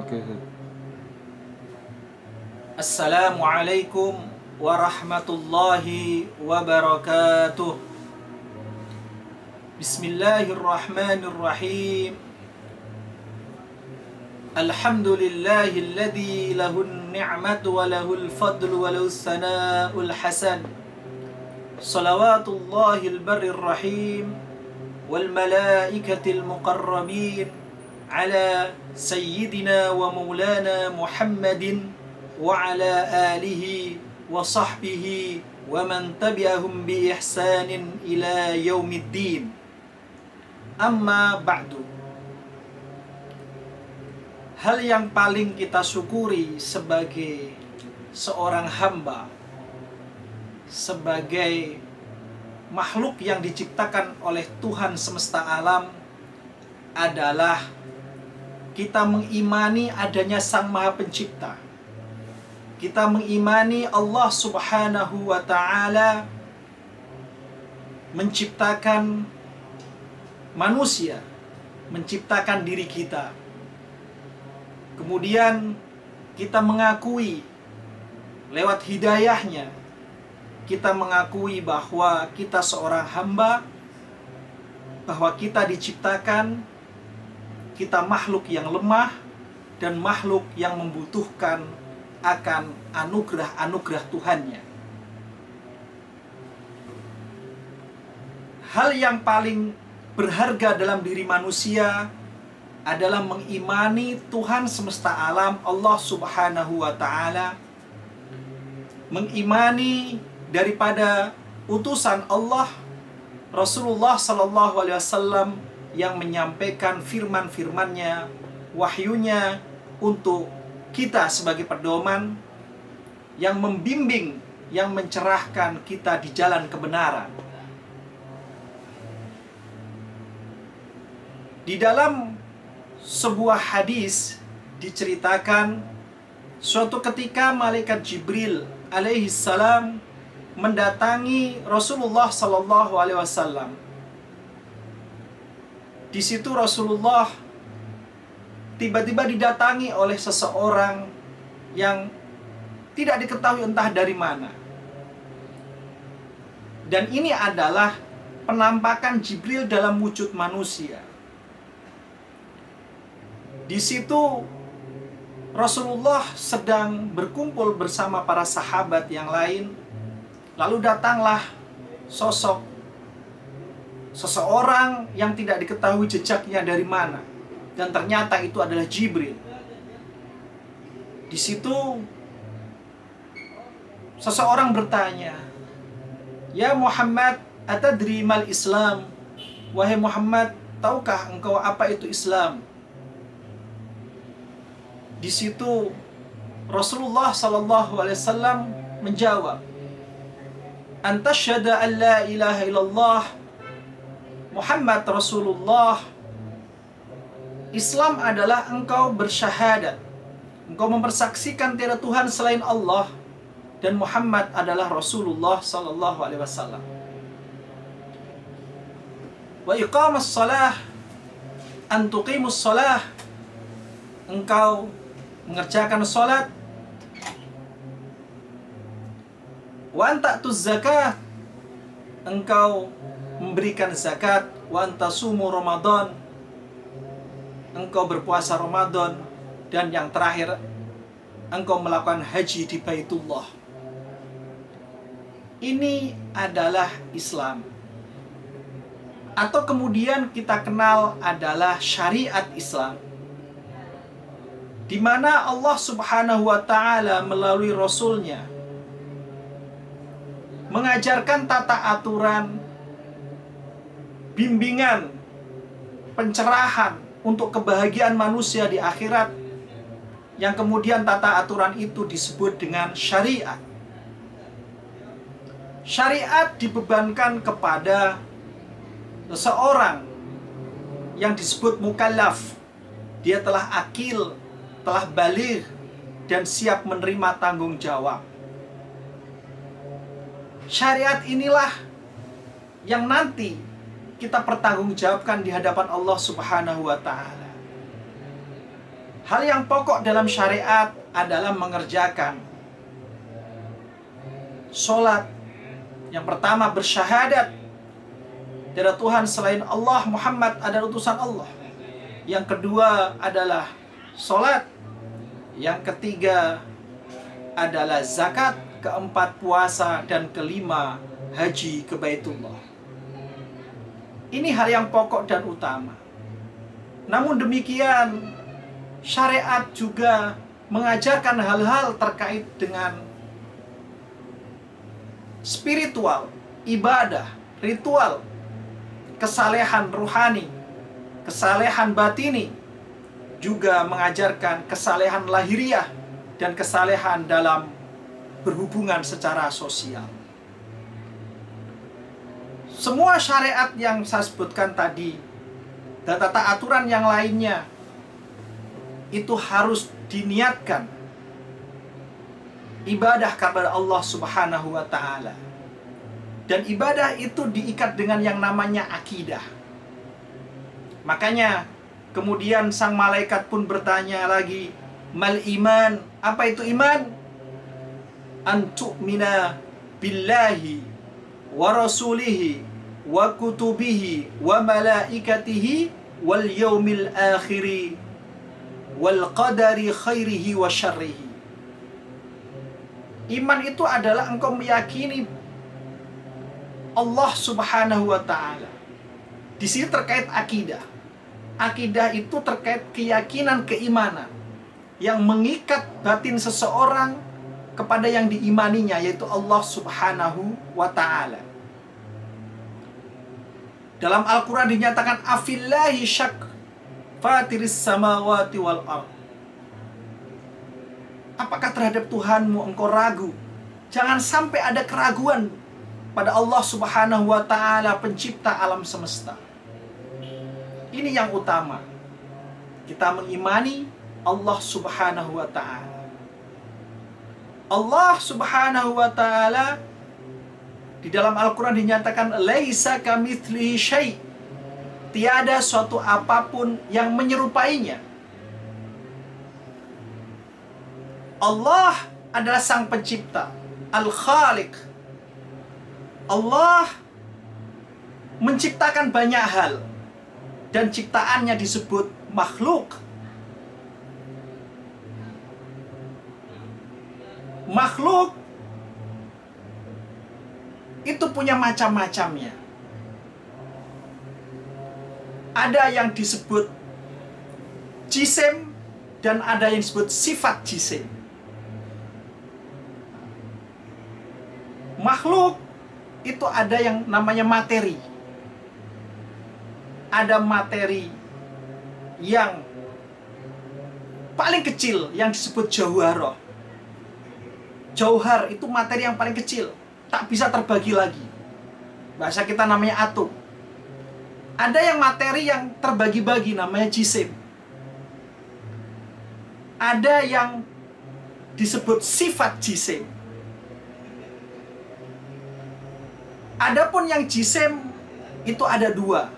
Oke. Assalamualaikum warahmatullahi wabarakatuh. Bismillahirrahmanirrahim. Alhamdulillahilladzi lahun ni'matu wa lahul fadlu wa lahus sana'ul hasan. Salawatullahil barrir rahim wal malaikatil muqarrabin ala sayyidina wa maulana Muhammadin wa ala alihi wa sahbihi wa man tabi'ahum bi ihsanin ila yaumiddin. Amma ba'du. Hal yang paling kita syukuri sebagai seorang hamba, sebagai makhluk yang diciptakan oleh Tuhan semesta alam, adalah kita mengimani adanya Sang Maha Pencipta. Kita mengimani Allah Subhanahu wa Ta'ala menciptakan manusia, menciptakan diri kita. Kemudian kita mengakui lewat hidayahnya, kita mengakui bahwa kita seorang hamba, bahwa kita diciptakan, kita makhluk yang lemah dan makhluk yang membutuhkan akan anugerah-anugerah Tuhannya. Hal yang paling berharga dalam diri manusia adalah mengimani Tuhan semesta alam, Allah Subhanahu wa Ta'ala, mengimani daripada utusan Allah, Rasulullah Sallallahu Alaihi Wasallam, yang menyampaikan firman-firmannya, wahyunya untuk kita sebagai pedoman, yang membimbing, yang mencerahkan kita di jalan kebenaran. Di dalam sebuah hadis diceritakan, suatu ketika malaikat Jibril alaihi salam mendatangi Rasulullah Sallallahu Alaihi Wasallam. Di situ Rasulullah tiba-tiba didatangi oleh seseorang yang tidak diketahui entah dari mana. Dan ini adalah penampakan Jibril dalam wujud manusia. Di situ Rasulullah sedang berkumpul bersama para sahabat yang lain. Lalu datanglah sosok seseorang yang tidak diketahui jejaknya dari mana, dan ternyata itu adalah Jibril. Di situ seseorang bertanya, "Ya Muhammad, atadri mal Islam?" Wahai Muhammad, tahukah engkau apa itu Islam? Di situ Rasulullah Sallallahu Alaihi Wasallam menjawab, "Antasyhadu an la ilaha illallah Muhammad Rasulullah." Islam adalah engkau bersyahadat, engkau mempersaksikan tiada Tuhan selain Allah, dan Muhammad adalah Rasulullah Sallallahu Alaihi Wasallam. Wa iqamas salah, an tuqimus salah, engkau mengerjakan salat. Wa anta'tuz zakat, engkau memberikan zakat. Wa antasumu Ramadan, engkau berpuasa Ramadan. Dan yang terakhir, engkau melakukan haji di Baitullah. Ini adalah Islam, atau kemudian kita kenal adalah syariat Islam, di mana Allah Subhanahu wa Ta'ala melalui Rasulnya mengajarkan tata aturan, bimbingan, pencerahan untuk kebahagiaan manusia di akhirat, yang kemudian tata aturan itu disebut dengan syariat. Syariat dibebankan kepada seseorang yang disebut mukallaf. Dia telah akil, telah baligh, dan siap menerima tanggung jawab. Syariat inilah yang nanti kita pertanggungjawabkan di hadapan Allah Subhanahu wa Ta'ala. Hal yang pokok dalam syariat adalah mengerjakan sholat. Yang pertama bersyahadat tiada Tuhan selain Allah, Muhammad adalah utusan Allah. Yang kedua adalah sholat. Yang ketiga adalah zakat. Keempat puasa. Dan kelima haji ke Baitullah. Ini hal yang pokok dan utama. Namun demikian, syariat juga mengajarkan hal-hal terkait dengan spiritual, ibadah, ritual, kesalehan rohani, kesalehan batini, juga mengajarkan kesalehan lahiriah dan kesalehan dalam berhubungan secara sosial. Semua syariat yang saya sebutkan tadi dan tata aturan yang lainnya itu harus diniatkan ibadah kepada Allah Subhanahu wa ta'ala. Dan ibadah itu diikat dengan yang namanya akidah. Makanya kemudian sang malaikat pun bertanya lagi, mal iman? Apa itu iman? An tu'mina billahi wa rasulihi wa kutubihi wa malaikatihi wal yaumil akhiri wal qadari khairihi wa syarrihi. Iman itu adalah engkau meyakini Allah Subhanahu wa ta'ala. Di sini terkait akidah. Akidah itu terkait keyakinan, keimanan yang mengikat batin seseorang kepada yang diimaninya, yaitu Allah Subhanahu wa ta'ala. Dalam Al-Quran dinyatakan afillahi syak fatiris samawati wal ard. Apakah terhadap Tuhanmu engkau ragu? Jangan sampai ada keraguan pada Allah Subhanahu wa ta'ala, pencipta alam semesta. Ini yang utama. Kita mengimani Allah Subhanahu wa ta'ala. Allah Subhanahu wa ta'ala di dalam Al-Quran dinyatakan laisa kamitslihi syai'. Tiada suatu apapun yang menyerupainya. Allah adalah sang pencipta, Al-Khaliq. Allah menciptakan banyak hal dan ciptaannya disebut makhluk. Makhluk itu punya macam-macamnya. Ada yang disebut jisim dan ada yang disebut sifat jisim. Makhluk itu ada yang namanya materi. Ada materi yang paling kecil yang disebut jauharah. Jauhar itu materi yang paling kecil, tak bisa terbagi lagi. Bahasa kita namanya atom. Ada yang materi yang terbagi-bagi, namanya jisim. Ada yang disebut sifat jisim. Adapun yang jisim itu ada dua.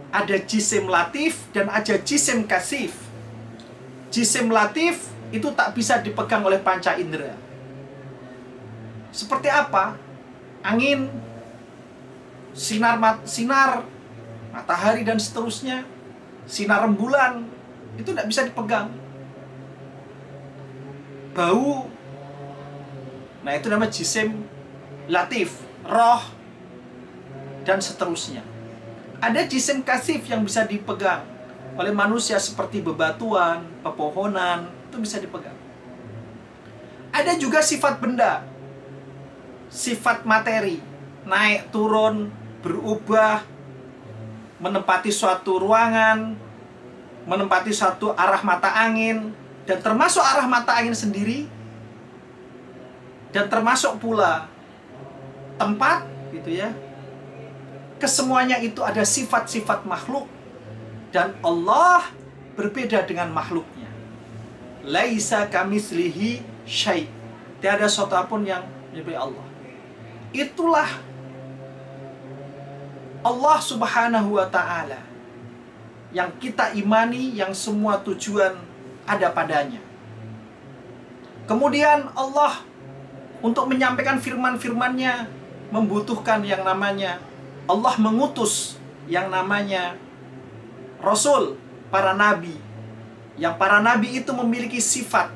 Ada jisim latif dan ada jisim kasif. Jisim latif itu tak bisa dipegang oleh panca indera. Seperti apa? Angin, sinar matahari dan seterusnya, sinar rembulan, itu tidak bisa dipegang. Bau, nah itu namanya jisim latif, roh, dan seterusnya. Ada jisim kasif yang bisa dipegang oleh manusia seperti bebatuan, pepohonan, itu bisa dipegang. Ada juga sifat benda, sifat materi, naik turun, berubah, menempati suatu ruangan, menempati suatu arah mata angin, dan termasuk arah mata angin sendiri, dan termasuk pula tempat, gitu ya. Kesemuanya itu ada sifat-sifat makhluk, dan Allah berbeda dengan makhluknya. Laisa kamitslihi syai'. Tiada sesuatu pun yang menyerupai Allah. Itulah Allah Subhanahu wa ta'ala yang kita imani, yang semua tujuan ada padanya. Kemudian Allah untuk menyampaikan firman-firman-Nya membutuhkan yang namanya Allah mengutus yang namanya Rasul, para nabi. Yang para nabi itu memiliki sifat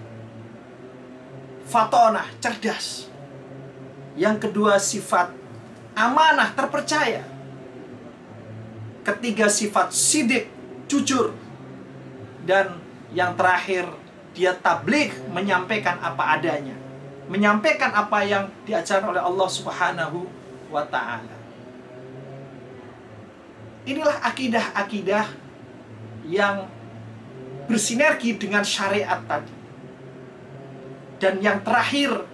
fatonah, cerdas. Yang kedua sifat amanah, terpercaya. Ketiga sifat sidik, jujur. Dan yang terakhir dia tabligh, menyampaikan apa adanya. Menyampaikan apa yang diajarkan oleh Allah Subhanahu wa ta'ala. Inilah akidah-akidah yang bersinergi dengan syariat tadi. Dan yang terakhir,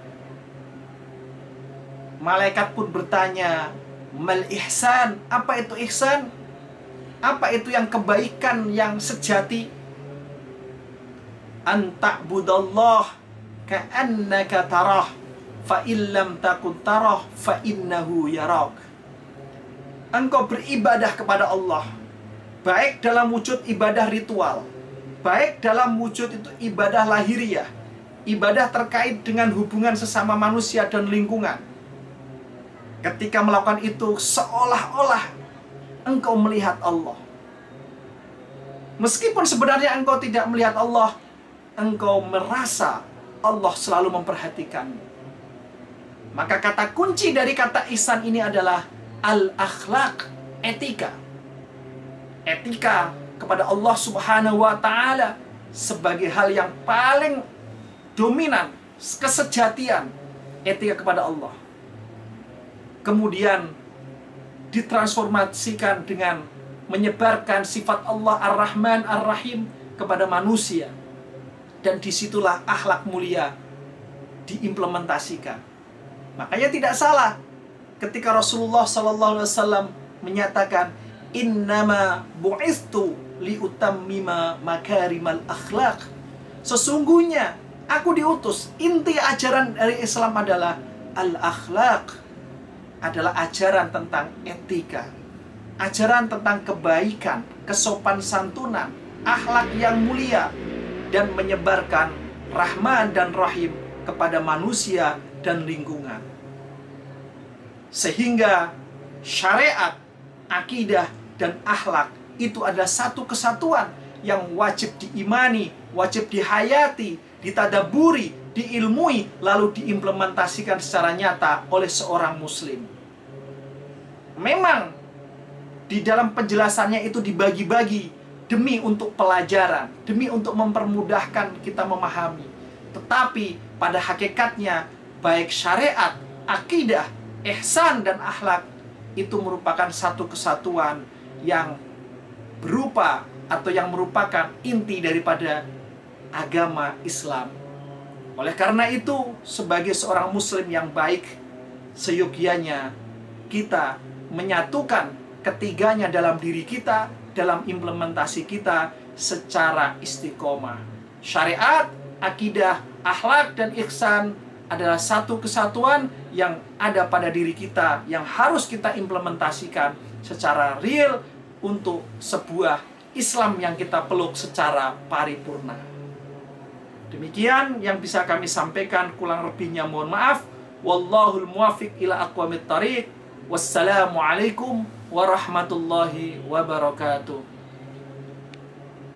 malaikat pun bertanya, mal ihsan, apa itu ihsan? Apa itu yang kebaikan yang sejati? An ta'budallah ka'annaka tarah, fa illam takun tarah fa innahu yarak. Engkau beribadah kepada Allah, baik dalam wujud ibadah ritual, baik dalam wujud itu ibadah lahiriah, ibadah terkait dengan hubungan sesama manusia dan lingkungan. Ketika melakukan itu, seolah-olah engkau melihat Allah. Meskipun sebenarnya engkau tidak melihat Allah, engkau merasa Allah selalu memperhatikanmu. Maka kata kunci dari kata ihsan ini adalah al-akhlaq, etika. Etika kepada Allah Subhanahu wa ta'ala sebagai hal yang paling dominan, kesejatian, etika kepada Allah. Kemudian ditransformasikan dengan menyebarkan sifat Allah Ar-Rahman Ar-Rahim kepada manusia. Dan disitulah akhlak mulia diimplementasikan. Makanya tidak salah ketika Rasulullah SAW menyatakan, innama bu'istu liutammima makarimal akhlak. Sesungguhnya aku diutus. Inti ajaran dari Islam adalah al-akhlak, adalah ajaran tentang etika, ajaran tentang kebaikan, kesopan santunan, akhlak yang mulia, dan menyebarkan Rahman dan Rahim kepada manusia dan lingkungan. Sehingga syariat, akidah, dan akhlak itu adalah satu kesatuan yang wajib diimani, wajib dihayati, ditadaburi, diilmui, lalu diimplementasikan secara nyata oleh seorang muslim. Memang di dalam penjelasannya itu dibagi-bagi demi untuk pelajaran, demi untuk mempermudahkan kita memahami. Tetapi pada hakikatnya baik syariat, akidah, ihsan, dan akhlak itu merupakan satu kesatuan yang berupa atau yang merupakan inti daripada agama Islam. Oleh karena itu, sebagai seorang muslim yang baik, seyogianya kita menyatukan ketiganya dalam diri kita, dalam implementasi kita secara istiqomah. Syariat, akidah, akhlak, dan ihsan adalah satu kesatuan yang ada pada diri kita, yang harus kita implementasikan secara real untuk sebuah Islam yang kita peluk secara paripurna. Demikian yang bisa kami sampaikan, kurang lebihnya mohon maaf. Wallahul muwaffiq ila aqwamit thariq. Wassalamualaikum warahmatullahi wabarakatuh.